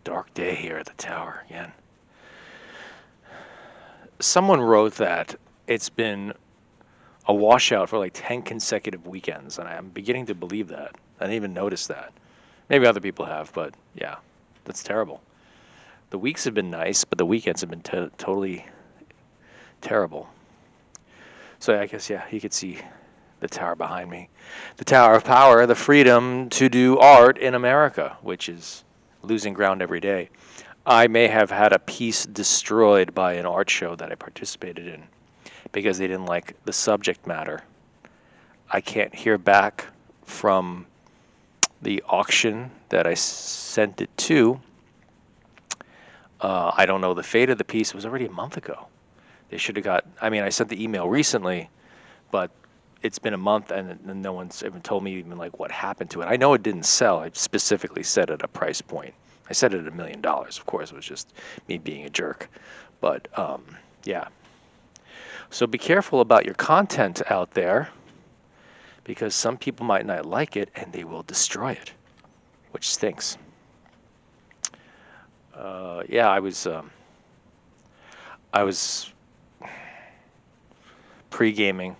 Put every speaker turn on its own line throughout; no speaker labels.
Dark day here at the tower again. Someone wrote that it's been a washout for like 10 consecutive weekends, and I'm beginning to believe that. I didn't even notice that. Maybe other people have, but yeah, that's terrible. The weeks have been nice, but the weekends have been totally terrible. So I guess, yeah, you could see the tower behind me. The Tower of Power, the freedom to do art in America, which is losing ground every day. I may have had a piece destroyed by an art show that I participated in because they didn't like the subject matter. I can't hear back from the auction that I sent it to. I don't know the fate of the piece. It was already a month ago. They should have got, I mean, I sent the email recently, but it's been a month and no one's even told me even like what happened to it. I know it didn't sell. I specifically set it at a price point. I set it at $1 million. Of course, it was just me being a jerk. But yeah. So be careful about your content out there because some people might not like it and they will destroy it, which stinks. Yeah, I was pre-gaming.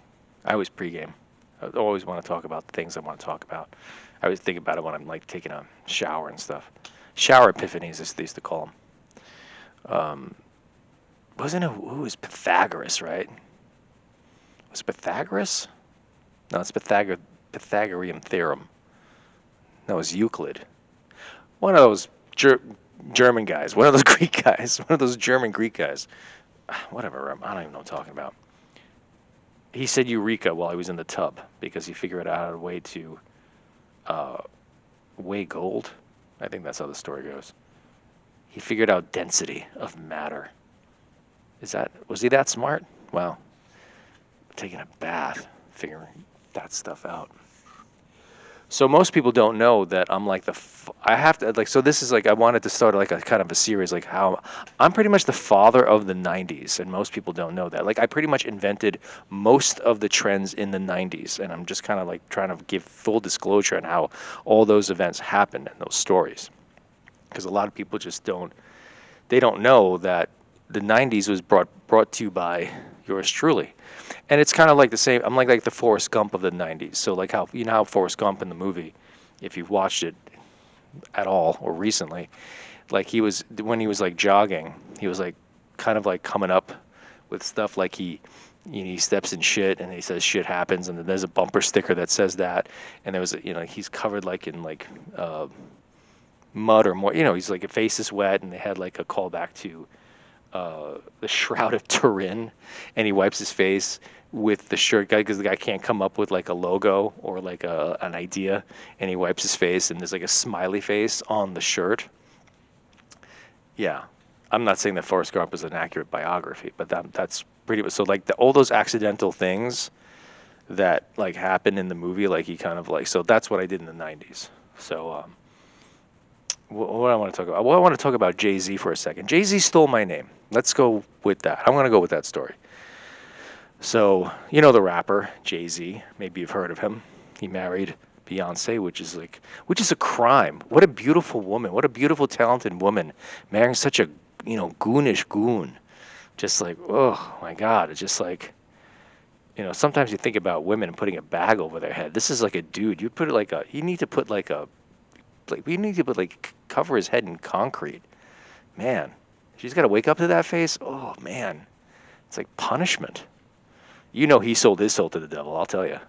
I always pre-game. I always want to talk about the things I want to talk about. I always think about it when I'm like taking a shower and stuff. Shower epiphanies, as they used to call them. Wasn't it? Who was Pythagoras, right? Was it Pythagoras? No, it's Pythagorean theorem. That was Euclid. One of those German guys. One of those Greek guys. One of those German Greek guys. Whatever. I don't even know what I'm talking about. He said eureka while he was in the tub because he figured out a way to weigh gold. I think that's how the story goes. He figured out density of matter. Was he that smart? Wow. Taking a bath, figuring that stuff out. So most people don't know that I'm like I have to like. So this is like I wanted to start like a kind of a series like how I'm pretty much the father of the '90s, and most people don't know that. Like I pretty much invented most of the trends in the '90s, and I'm just kind of like trying to give full disclosure on how all those events happened and those stories, because a lot of people just don't know that the '90s was brought to you by yours truly. And it's kind of like the same. I'm like the Forrest Gump of the '90s. So like how you know how Forrest Gump in the movie, if you've watched it at all or recently, like he was when he was like jogging, he was like kind of like coming up with stuff like he steps in shit and he says shit happens and then there's a bumper sticker that says that and there was he's covered like in like mud or more he's like, his face is wet and they had like a callback to the Shroud of Turin, and he wipes his face with the shirt guy because the guy can't come up with like a logo or like an idea, and he wipes his face and there's like a smiley face on the shirt. Yeah, I'm not saying that Forrest Gump is an accurate biography, but that's pretty much so like all those accidental things that like happen in the movie, like he kind of like so that's what I did in the '90s. So what I want to talk about? Well, I want to talk about Jay-Z for a second. Jay-Z stole my name. Let's go with that. I'm going to go with that story. So, you know the rapper Jay-Z. Maybe you've heard of him. He married Beyonce, which is a crime. What a beautiful woman. What a beautiful, talented woman marrying such a, goonish goon. Just like, oh my God. It's just like, sometimes you think about women putting a bag over their head. This is like a dude. You need to put like we need to put like cover his head in concrete. Man, she's got to wake up to that face. Oh man, it's like punishment. He sold his soul to the devil. I'll tell you.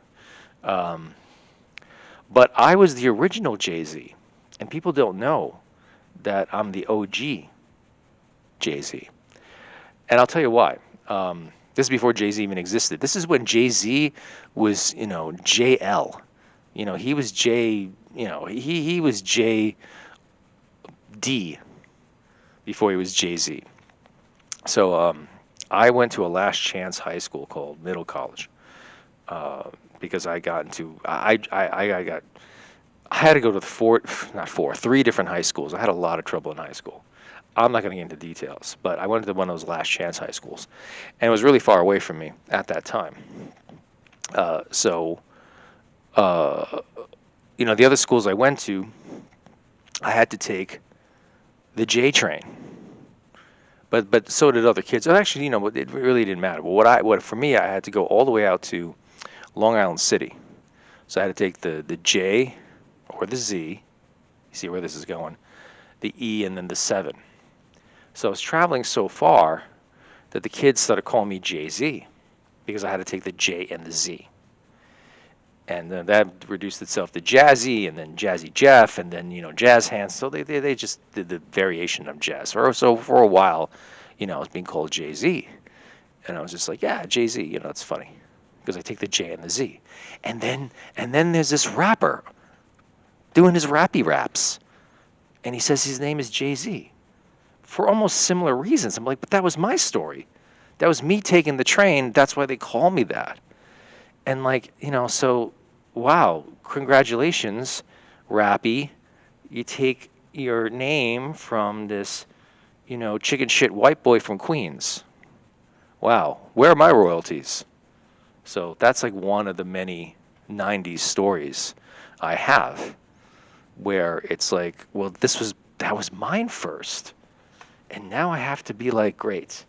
But I was the original Jay-Z, and people don't know that I'm the OG Jay-Z. And I'll tell you why. This is before Jay-Z even existed. This is when Jay-Z was, JL. He was J. He was JD before he was Jay-Z. So I went to a last chance high school called Middle College because I got into I had to go to three different high schools. I had a lot of trouble in high school. I'm not going to get into details, but I went to one of those last chance high schools, and it was really far away from me at that time. The other schools I went to, I had to take the J train. But so did other kids. And actually, it really didn't matter. But what for me, I had to go all the way out to Long Island City. So I had to take the J or the Z. You see where this is going? The E and then the 7. So I was traveling so far that the kids started calling me Jay-Z because I had to take the J and the Z. And then that reduced itself to Jazzy, and then Jazzy Jeff, and then Jazz Hands. So they just did the variation of jazz. So for a while, I was being called Jay-Z, and I was just like, yeah, Jay-Z. It's funny because I take the J and the Z. And then there's this rapper doing his rappy raps, and he says his name is Jay-Z for almost similar reasons. I'm like, but that was my story. That was me taking the train. That's why they call me that. And so, wow, congratulations, Rappy. You take your name from this, chicken shit white boy from Queens. Wow, where are my royalties? So that's like one of the many 90s stories I have where it's like, well, that was mine first. And now I have to be like, great.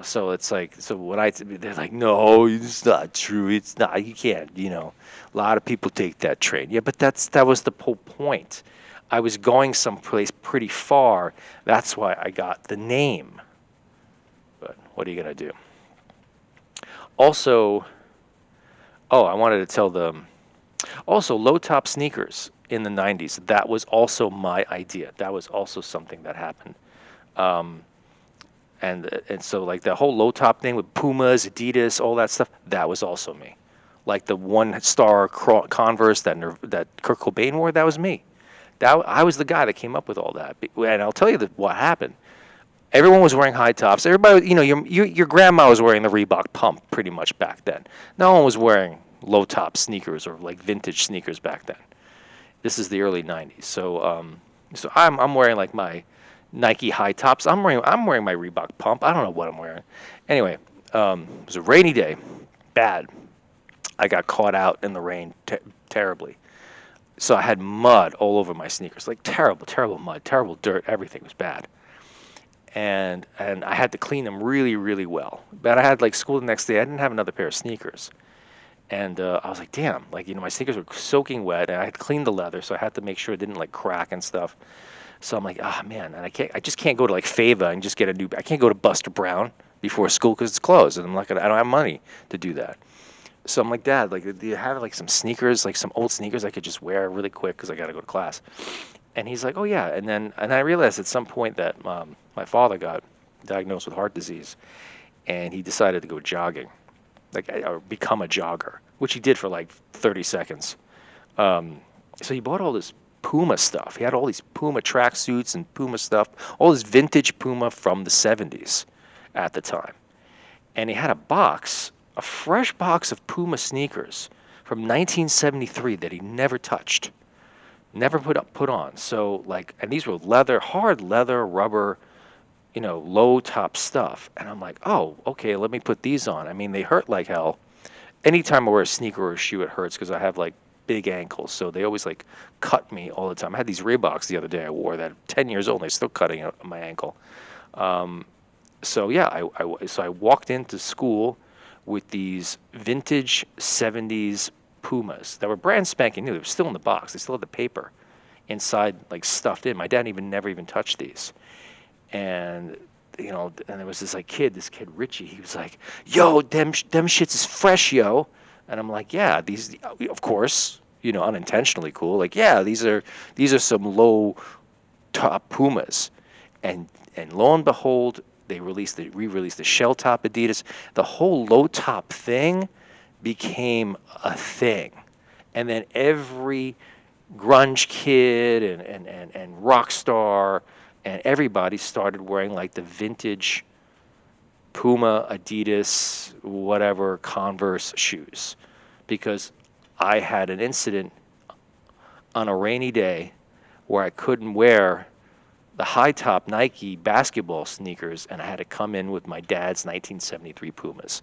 So it's like, they're like, no, it's not true. It's not, you can't, a lot of people take that train. Yeah, but that was the whole point. I was going someplace pretty far. That's why I got the name. But what are you going to do? Also, I wanted to tell them, also low top sneakers in the 90s. That was also my idea. That was also something that happened. And so like the whole low top thing with Pumas, Adidas, all that stuff, that was also me. Like the one star Converse that Kurt Cobain wore, that was me. I was the guy that came up with all that. And I'll tell you what happened. Everyone was wearing high tops. Everybody, your grandma was wearing the Reebok Pump pretty much back then. No one was wearing low top sneakers or like vintage sneakers back then. This is the early 90s. So I'm wearing like my Nike high tops. I'm wearing my Reebok Pump. I don't know what I'm wearing. Anyway, it was a rainy day. Bad. I got caught out in the rain terribly. So I had mud all over my sneakers. Like terrible mud, terrible dirt. Everything was bad. And I had to clean them really, really well. But I had like school the next day. I didn't have another pair of sneakers. And I was like, damn, like, my sneakers were soaking wet, and I had cleaned the leather, so I had to make sure it didn't like crack and stuff. So I'm like, man, and I just can't go to like Fava and just get I can't go to Buster Brown before school because it's closed, and I don't have money to do that. So I'm like, Dad, like, do you have like some sneakers, like some old sneakers I could just wear really quick because I got to go to class? And he's like, oh yeah. And I realized at some point that my father got diagnosed with heart disease, and he decided to go jogging, or become a jogger, which he did for like 30 seconds. So he bought all this Puma stuff. He had all these Puma tracksuits and Puma stuff, all this vintage Puma from the 70s at the time. And he had a fresh box of Puma sneakers from 1973 that he never touched, never put on. So and these were hard leather, rubber, low top stuff. And I'm like, oh, okay, let me put these on. I mean, they hurt like hell. Anytime I wear a sneaker or a shoe, it hurts because I have like big ankles. So they always like cut me all the time. I had these Reeboks the other day I wore that 10 years old, and they're still cutting my ankle. So yeah, I walked into school with these vintage 70s Pumas that were brand spanking new. They were still in the box. They still had the paper inside, like stuffed in. My dad never even touched these. And and there was this kid Richie. He was like, "Yo, them shits is fresh, yo." And I'm like, "Yeah, these, of course, unintentionally cool. Like, yeah, these are some low top Pumas." And lo and behold, they re-released the shell top Adidas. The whole low top thing became a thing. And then every grunge kid and rock star and everybody started wearing like the vintage Puma, Adidas, whatever, Converse shoes. Because I had an incident on a rainy day where I couldn't wear the high top Nike basketball sneakers, and I had to come in with my dad's 1973 Pumas.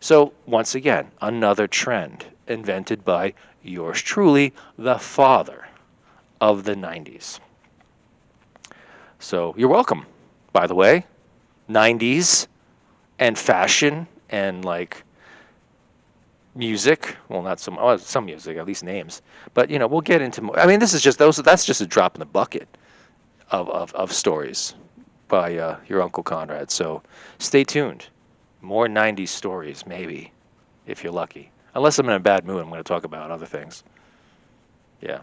So once again, another trend invented by yours truly, the father of the 90s. So you're welcome, by the way. 90s and fashion and like music. Well, not some music, at least names. But we'll get into more. I mean, this is just those. That's just a drop in the bucket of stories by your Uncle Conrad. So stay tuned. More 90s stories, maybe, if you're lucky. Unless I'm in a bad mood, I'm going to talk about other things. Yeah.